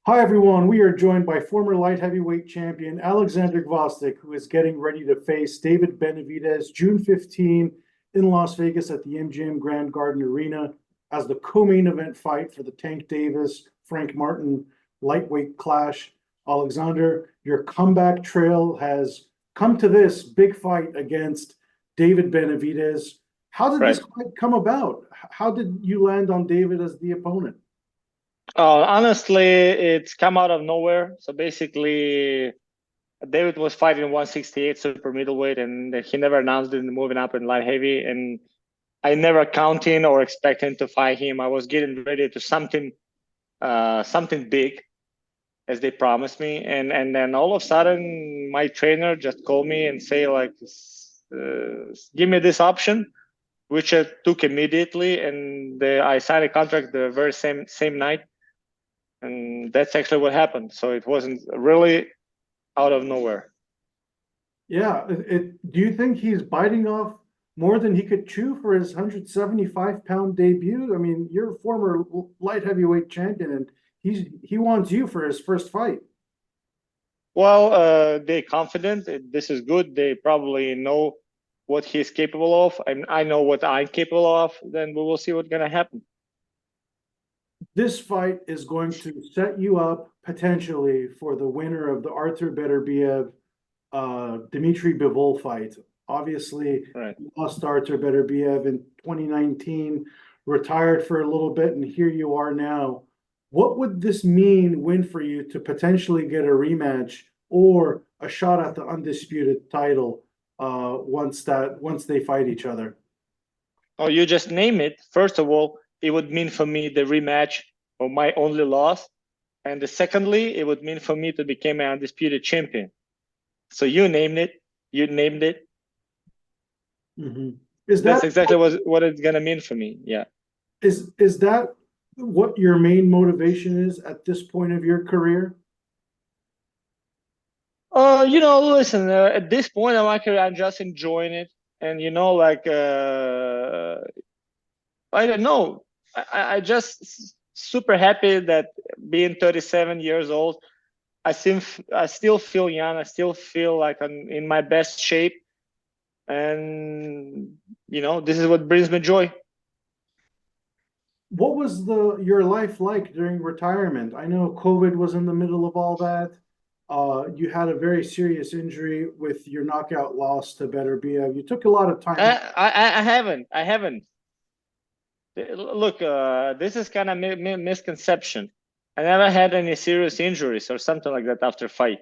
Hi, everyone. We are joined by former light heavyweight champion Oleksandr Gvozdyk, who is getting ready to face David Benavidez June 15 in Las Vegas at the MGM Grand Garden Arena as the co-main event fight for the Tank Davis Frank Martin lightweight clash. Oleksandr, your comeback trail has come to this big fight against David Benavidez. How did this Right. fight come about? How did you land on David as the opponent? Honestly, it's come out of nowhere. So basically, David was fighting 168 super middleweight, and he never announced it moving up in light heavy. And I never counting or expecting to fight him. I was getting ready to something big, as they promised me. And then all of a sudden, my trainer just called me and say like, "Give me this option," which I took immediately, and I signed a contract the very same night. And that's actually what happened. So it wasn't really out of nowhere. Yeah, do you think he's biting off more than he could chew for his 175-pound debut? I mean, you're a former light heavyweight champion, and he wants you for his first fight. Well, they're confident. This is good. They probably know what he's capable of, and I know what I'm capable of. Then we will see what's gonna happen. This fight is going to set you up potentially for the winner of the Arthur Beterbiev Dmitry Bivol fight. Obviously, Right. lost Arthur Beterbiev in 2019, retired for a little bit, and here you are now. What would this mean win for you to potentially get a rematch or a shot at the undisputed title once they fight each other? Oh, you just name it. First of all, it would mean for me the rematch of my only loss, and secondly, it would mean for me to become an undisputed champion. So you named it. You named it. Mm-hmm. Is That's that exactly what it's gonna mean for me. Yeah. is that what your main motivation is at this point of your career? Listen, at this point in my career, I'm just enjoying it. And, I don't know. I just super happy that being 37 years old, I still feel young. I still feel like I'm in my best shape. And, this is what brings me joy. What was the your life like during retirement? I know COVID was in the middle of all that. You had a very serious injury with your knockout loss to Beterbiev. You took a lot of time off. I haven't. Look, this is kind of misconception. I never had any serious injuries or something like that after fight.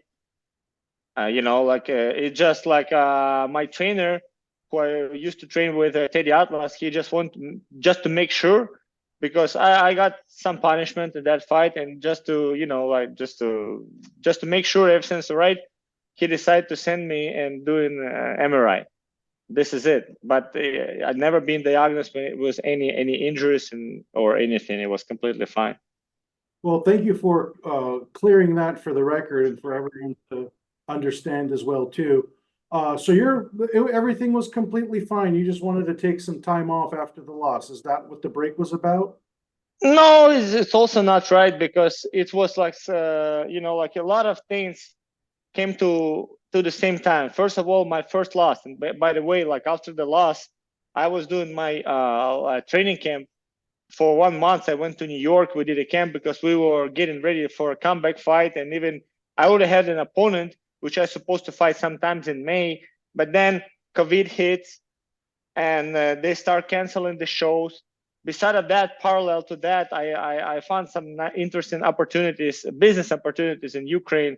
It's just like my trainer, who I used to train with, Teddy Atlas. He just just to make sure, because I got some punishment in that fight, and just to just to make sure everything's all right, he decided to send me and do an MRI. This is it. But I'd never been diagnosed with any injuries or anything. It was completely fine. Well, thank you for clearing that for the record and for everyone to understand as well too. So everything was completely fine. You just wanted to take some time off after the loss. Is that what the break was about? No, it's also not right, because it was like like a lot of things came to the same time. First of all, my first loss, and by the way, like after the loss, I was doing my training camp for 1 month. I went to New York. We did a camp because we were getting ready for a comeback fight, and even I already had an opponent which I was supposed to fight sometimes in May, but then COVID hits, and they start canceling the shows. Beside of that, parallel to that, I found some interesting opportunities, business opportunities in Ukraine,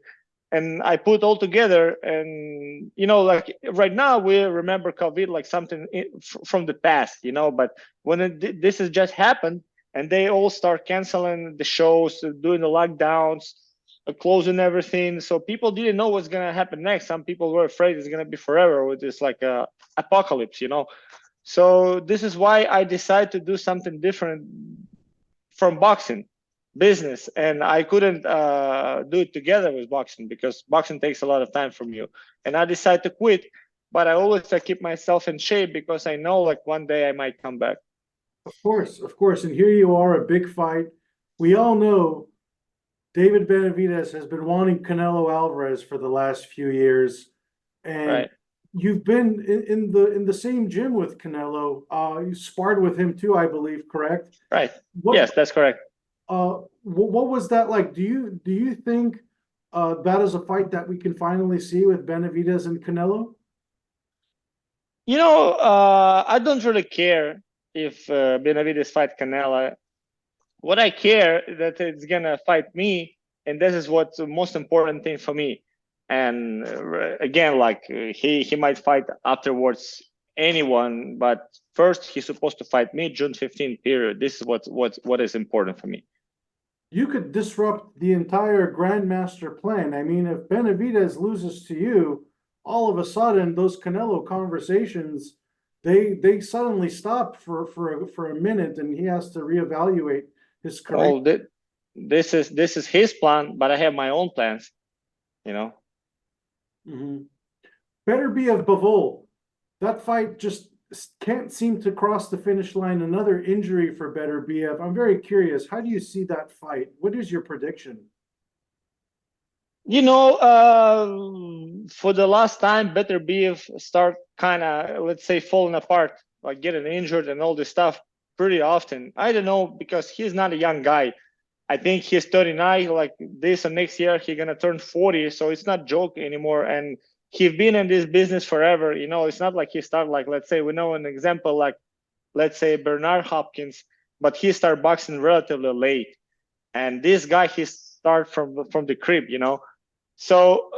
and I put all together. And like right now, we remember COVID like something from the past, but when this has just happened, and they all start canceling the shows, doing the lockdowns, closing everything, so people didn't know what's gonna happen next. Some people were afraid it's gonna be forever, or it's like a apocalypse. So this is why I decided to do something different from boxing business, and I couldn't do it together with boxing, because boxing takes a lot of time from you. And I decided to quit, but I always keep myself in shape, because I know like one day I might come back. Of course, of course. And here you are, a big fight. We all know David Benavidez has been wanting Canelo Alvarez for the last few years, and Right. you've been in the same gym with Canelo. You sparred with him too, I believe, correct? Right. What Yes, that's correct. what was that like? Do you think that is a fight that we can finally see with Benavidez and Canelo? I don't really care if Benavidez fight Canelo. What I care that it's gonna fight me, and this is what's the most important thing for me. And again, like he might fight afterwards anyone, but first he's supposed to fight me June 15th period. This is what is important for me. You could disrupt the entire Grandmaster plan. I mean, if Benavidez loses to you, all of a sudden those Canelo conversations they suddenly stop for a minute, and he has to reevaluate his career. Well, this is his plan, but I have my own plans. You know. Mhm. Beterbiev Bivol, that fight just can't seem to cross the finish line. Another injury for Beterbiev. I'm very curious. How do you see that fight? What is your prediction? For the last time, Beterbiev start kind of, let's say, falling apart, like getting injured and all this stuff pretty often. I don't know, because he's not a young guy. I think he's 39, like this and next year he's gonna turn 40, so it's not joke anymore. And he's been in this business forever. It's not like he started, like, let's say, we know an example like, let's say, Bernard Hopkins, but he started boxing relatively late. And this guy, he start from the crib. So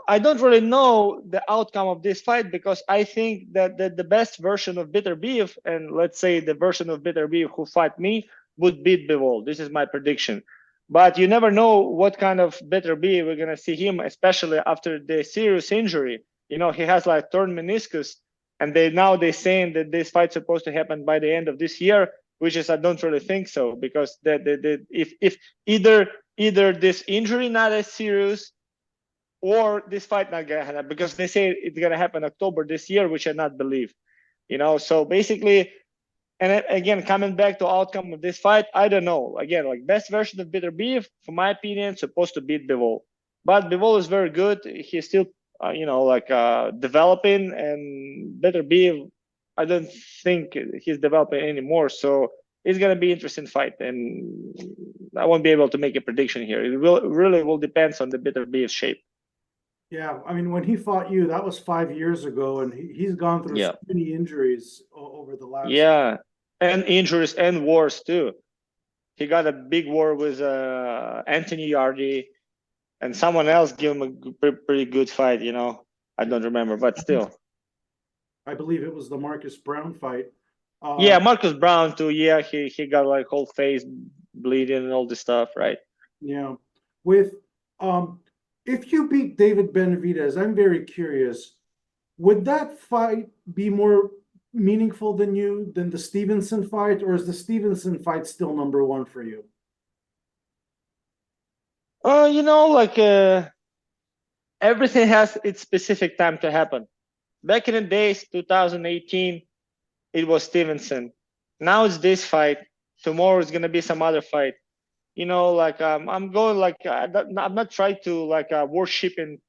I don't really know the outcome of this fight, because I think that the best version of Beterbiev, and let's say the version of Beterbiev who fight me, would beat Bivol. This is my prediction. But you never know what kind of Beterbiev we're gonna see him, especially after the serious injury. He has like torn meniscus, and they saying that this fight's supposed to happen by the end of this year, which is, I don't really think so, because if either this injury not as serious, or this fight not gonna happen, because they say it's gonna happen October this year, which I not believe. So basically, and again, coming back to outcome of this fight, I don't know. Again, like, best version of Beterbiev, for my opinion, supposed to beat Bivol, but Bivol is very good. He's still, developing, and Beterbiev, I don't think he's developing anymore. So it's gonna be interesting fight, and I won't be able to make a prediction here. It really will depends on the Beterbiev shape. Yeah, I mean, when he fought you, that was 5 years ago, and he's gone through Yeah. so many injuries over the last. Yeah, and injuries and wars too. He got a big war with Anthony Yardy, and someone else gave him a pretty good fight. I don't remember, but still. I believe it was the Marcus Brown fight. Yeah, Marcus Brown too. Yeah, he got like whole face bleeding and all this stuff, right? Yeah, with if you beat David Benavidez, I'm very curious. Would that fight be more meaningful than the Stevenson fight, or is the Stevenson fight still number one for you? Like everything has its specific time to happen. Back in the days, 2018, it was Stevenson. Now it's this fight. Tomorrow is gonna be some other fight. Like I'm going like I'm not trying to like worship in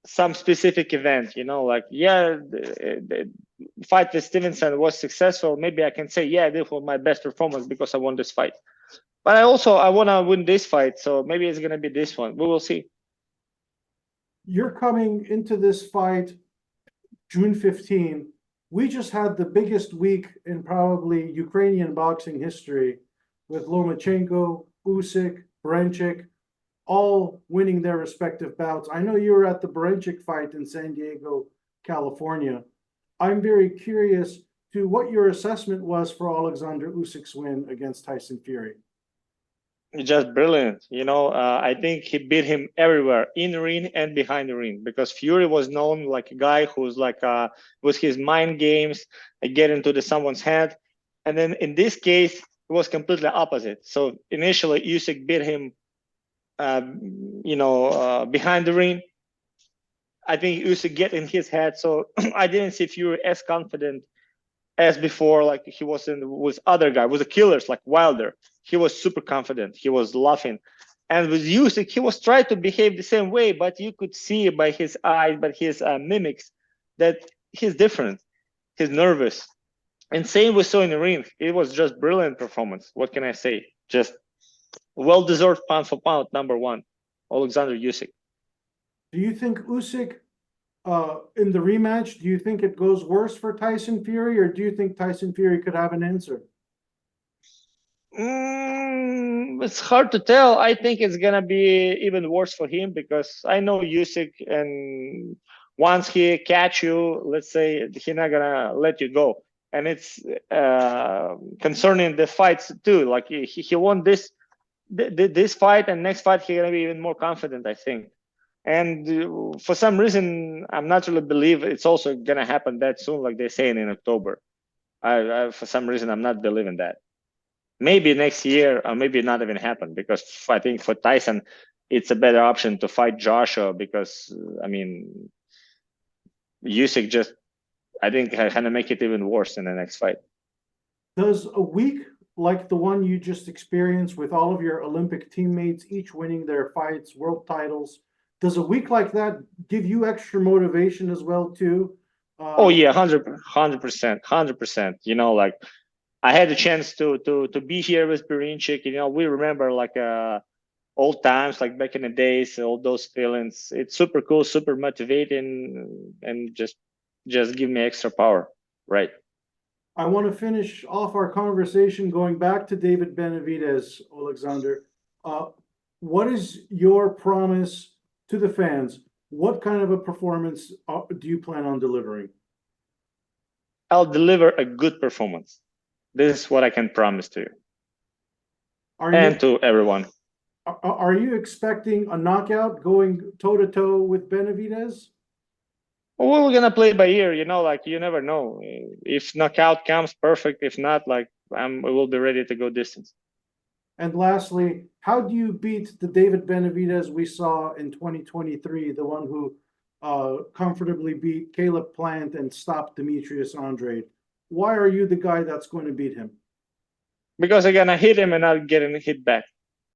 some specific event. Like, yeah, the fight with Stevenson was successful. Maybe I can say, yeah, this was my best performance because I won this fight. But I want to win this fight, so maybe it's gonna be this one. We will see. You're coming into this fight June 15. We just had the biggest week in probably Ukrainian boxing history, with Lomachenko, Usyk, Brenchik, all winning their respective bouts. I know you were at the Brenchik fight in San Diego, California. I'm very curious to what your assessment was for Oleksandr Usyk's win against Tyson Fury. Just brilliant. I think he beat him everywhere, in the ring and behind the ring, because Fury was known like a guy who's like with his mind games, get into someone's head. And then in this case, it was completely opposite. So initially, Usyk beat him, behind the ring. I think Usyk get in his head. So I didn't see Fury as confident as before, like he was with other guy, with the killers like Wilder. He was super confident. He was laughing. And with Usyk, he was trying to behave the same way, but you could see by his eyes, by his mimics, that he's different. He's nervous. And same we saw in the ring. It was just brilliant performance. What can I say? Just well-deserved pound for pound #1, Oleksandr Usyk. Do you think Usyk, in the rematch, do you think it goes worse for Tyson Fury, or do you think Tyson Fury could have an answer? It's hard to tell. I think it's gonna be even worse for him because I know Usyk, and once he catch you, let's say, he's not gonna let you go. And it's concerning the fights too. Like he won this fight, and next fight he's gonna be even more confident, I think. And for some reason, I'm not really believe it's also gonna happen that soon, like they're saying in October. I for some reason I'm not believing that. Maybe next year, or maybe not even happen, because I think for Tyson, it's a better option to fight Joshua because I mean, Usyk just, I think, kind of make it even worse in the next fight. Does a week like the one you just experienced with all of your Olympic teammates, each winning their fights, world titles, does a week like that give you extra motivation as well too? Oh yeah, 100%. You know, like I had the chance to be here with Berinchik. You know, we remember like old times, like back in the days, all those feelings. It's super cool, super motivating, and just give me extra power, right? I want to finish off our conversation going back to David Benavidez, Oleksandr. What is your promise to the fans? What kind of a performance do you plan on delivering? I'll deliver a good performance. This is what I can promise to you and to everyone. Are you expecting a knockout going toe-to-toe with Benavidez? Well, we're gonna play by ear, you know, like you never know. If knockout comes, perfect. If not, like we will be ready to go distance. And lastly, how do you beat the David Benavidez we saw in 2023, the one who comfortably beat Caleb Plant and stopped Demetrius Andrade? Why are you the guy that's going to beat him? Because I'm gonna hit him and not getting hit back.